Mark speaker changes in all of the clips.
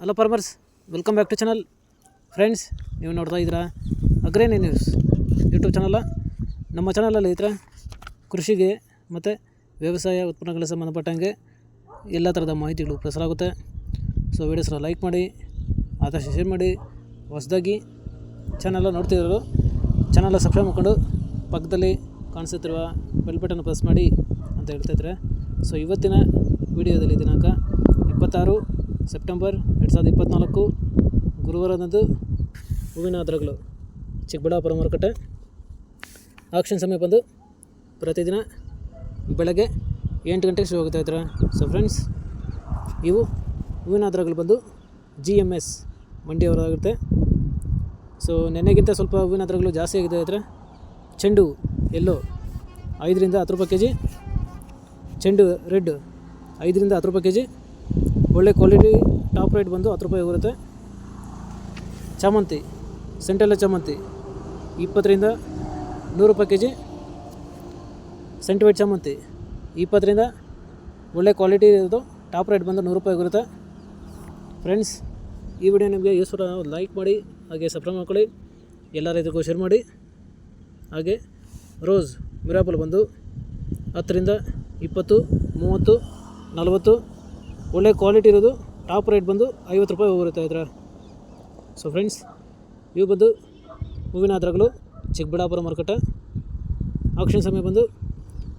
Speaker 1: Hello farmers, welcome back to channel. Friends, ನೀವು ನೋಡ್ತಾ ಇದ್ದೀರಾ ಅಗ್ರೇನಿ ನ್ಯೂಸ್ ಯೂಟ್ಯೂಬ್ ಚಾನಲ. ನಮ್ಮ ಚಾನಲಲ್ಲಿ ಇದ್ರೆ ಕೃಷಿಗೆ ಮತ್ತು ವ್ಯವಸಾಯ ಉತ್ಪನ್ನಗಳಿಗೆ ಸಂಬಂಧಪಟ್ಟಂಗೆ ಎಲ್ಲ ಥರದ ಮಾಹಿತಿಗಳು ಪ್ರಸಾರ ಆಗುತ್ತೆ. ಸೊ ವೀಡಿಯೋಸ್ನ ಲೈಕ್ ಮಾಡಿ, ಆದಷ್ಟು ಶೇರ್ ಮಾಡಿ. ಹೊಸದಾಗಿ ಚಾನಲ್ ನೋಡ್ತಿರೋರು ಚಾನಲ್ ಸಬ್ಸ್ಕ್ರೈಬ್ ಮಾಡ್ಕೊಂಡು ಪಕ್ಕದಲ್ಲಿ ಕಾಣಿಸುತ್ತಿರುವ ಬೆಲ್ ಬಟನ್ ಪ್ರೆಸ್ ಮಾಡಿ ಅಂತ ಹೇಳ್ತಾಯಿದ್ರೆ. ಸೊ ಇವತ್ತಿನ ವಿಡಿಯೋದಲ್ಲಿ ದಿನಾಂಕ 26 ಸೆಪ್ಟೆಂಬರ್ 2024 ಗುರುವಾರದಂದು ಹೂವಿನ ಹದ್ರಗಳು ಚಿಕ್ಕಬಳ್ಳಾಪುರ ಮಾರುಕಟ್ಟೆ. ಆಕ್ಷನ್ ಸಮಯ ಬಂದು ಪ್ರತಿದಿನ ಬೆಳಗ್ಗೆ 8 ಗಂಟೆಗೆ ಶುರು ಆಗುತ್ತಾ ಇದ್ದಾರೆ. ಸೊ ಫ್ರೆಂಡ್ಸ್, ಇವು ಹೂವಿನ ಹದ್ರಗಳು ಬಂದು GMS ಮಂಡಿಯವರಾಗುತ್ತೆ. ಸೊ ನೆನ್ನೆಗಿಂತ ಸ್ವಲ್ಪ ಹೂವಿನ ಹದ್ರಗಳು ಜಾಸ್ತಿ ಆಗಿದೆ. ಇದ್ರೆ ಚೆಂಡು ಎಲ್ಲೋ 5ರಿಂದ 10 ರೂಪಾಯಿ kg, ಚೆಂಡು ರೆಡ್ 5ರಿಂದ 10 ರೂಪಾಯಿ kg, ಒಳ್ಳೆ ಕ್ವಾಲಿಟಿ ಟಾಪ್ ರೇಟ್ ಬಂದು 10 ರೂಪಾಯಿ ಬರುತ್ತೆ. ಚಾಮಂತಿ ಸೆಂಟೆಲ್ಲ ಚಾಮಂತಿ 20ರಿಂದ 100 ರೂಪಾಯಿ kg, ಸೆಂಟ್ ವೈಟ್ ಚಾಮಂತಿ 20ರಿಂದ ಒಳ್ಳೆ ಕ್ವಾಲಿಟಿ ಇರೋದು ಟಾಪ್ ರೇಟ್ ಬಂದು 100 ರೂಪಾಯಿ ಬರುತ್ತೆ. ಫ್ರೆಂಡ್ಸ್, ಈ ವಿಡಿಯೋ ನಿಮಗೆ ಯೂಸ್ಫುಲ್ ಲೈಕ್ ಮಾಡಿ, ಹಾಗೆ ಸಬ್ಸ್ಕ್ರೈಬ್ ಮಾಡ್ಕೊಳ್ಳಿ, ಎಲ್ಲ ರೈತರಿಗೂ ಶೇರ್ ಮಾಡಿ. ಹಾಗೆ ರೋಸ್ ಮಿರಾಪಲ್ ಬಂದು 10ರಿಂದ 20, 30, 40 ಒಳ್ಳೆ ಕ್ವಾಲಿಟಿ ಇರೋದು ಟಾಪ್ ರೇಟ್ ಬಂದು 50 ರೂಪಾಯಿ ಬರುತ್ತೆ ಇದ್ರೆ. ಸೊ ಫ್ರೆಂಡ್ಸ್, ಇವು ಬಂದು ಹೂವಿನ ಹದ್ರಗಳು ಚಿಕ್ಕಬಳ್ಳಾಪುರ ಮಾರುಕಟ್ಟೆ. ಆಕ್ಷನ್ ಸಮಯ ಬಂದು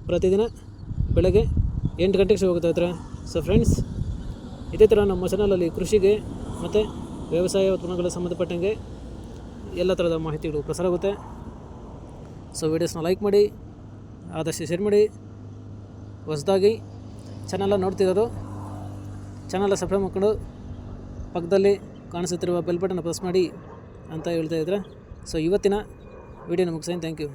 Speaker 1: ಪ್ರತಿದಿನ ಬೆಳಗ್ಗೆ 8 ಗಂಟೆಗೆ ಶುರು ಆಗುತ್ತಾ ಇದ್ದಾರೆ. ಸೊ ಫ್ರೆಂಡ್ಸ್, ಇದೇ ಥರ ನಮ್ಮ ಚಾನಲಲ್ಲಿ ಕೃಷಿಗೆ ಮತ್ತು ವ್ಯವಸಾಯ ಉತ್ಪನ್ನಗಳಿಗೆ ಸಂಬಂಧಪಟ್ಟಂಗೆ ಎಲ್ಲ ಥರದ ಮಾಹಿತಿಗಳು ಪ್ರಸಾರ ಆಗುತ್ತೆ. ಸೊ ವೀಡಿಯೋಸ್ನ ಲೈಕ್ ಮಾಡಿ, ಆದಷ್ಟು ಶೇರ್ ಮಾಡಿ. ಹೊಸದಾಗಿ ಚಾನಲ್ ನೋಡ್ತಿರೋರು ಚಾನಲ್ ಸಬ್ಸ್ಕ್ರೈಬ್ ಮಾಡ್ಕೊಂಡು ಪಕ್ಕದಲ್ಲಿ ಕಾಣಿಸುತ್ತಿರುವ ಬೆಲ್ ಬಟನ್ ಪ್ರೆಸ್ ಮಾಡಿ ಅಂತ ಹೇಳ್ತಾ ಇದ್ದಾರೆ. ಸೊ ಇವತ್ತಿನ ವಿಡಿಯೋನ ಮುಗಿಸ್ತೀನಿ. Thank you.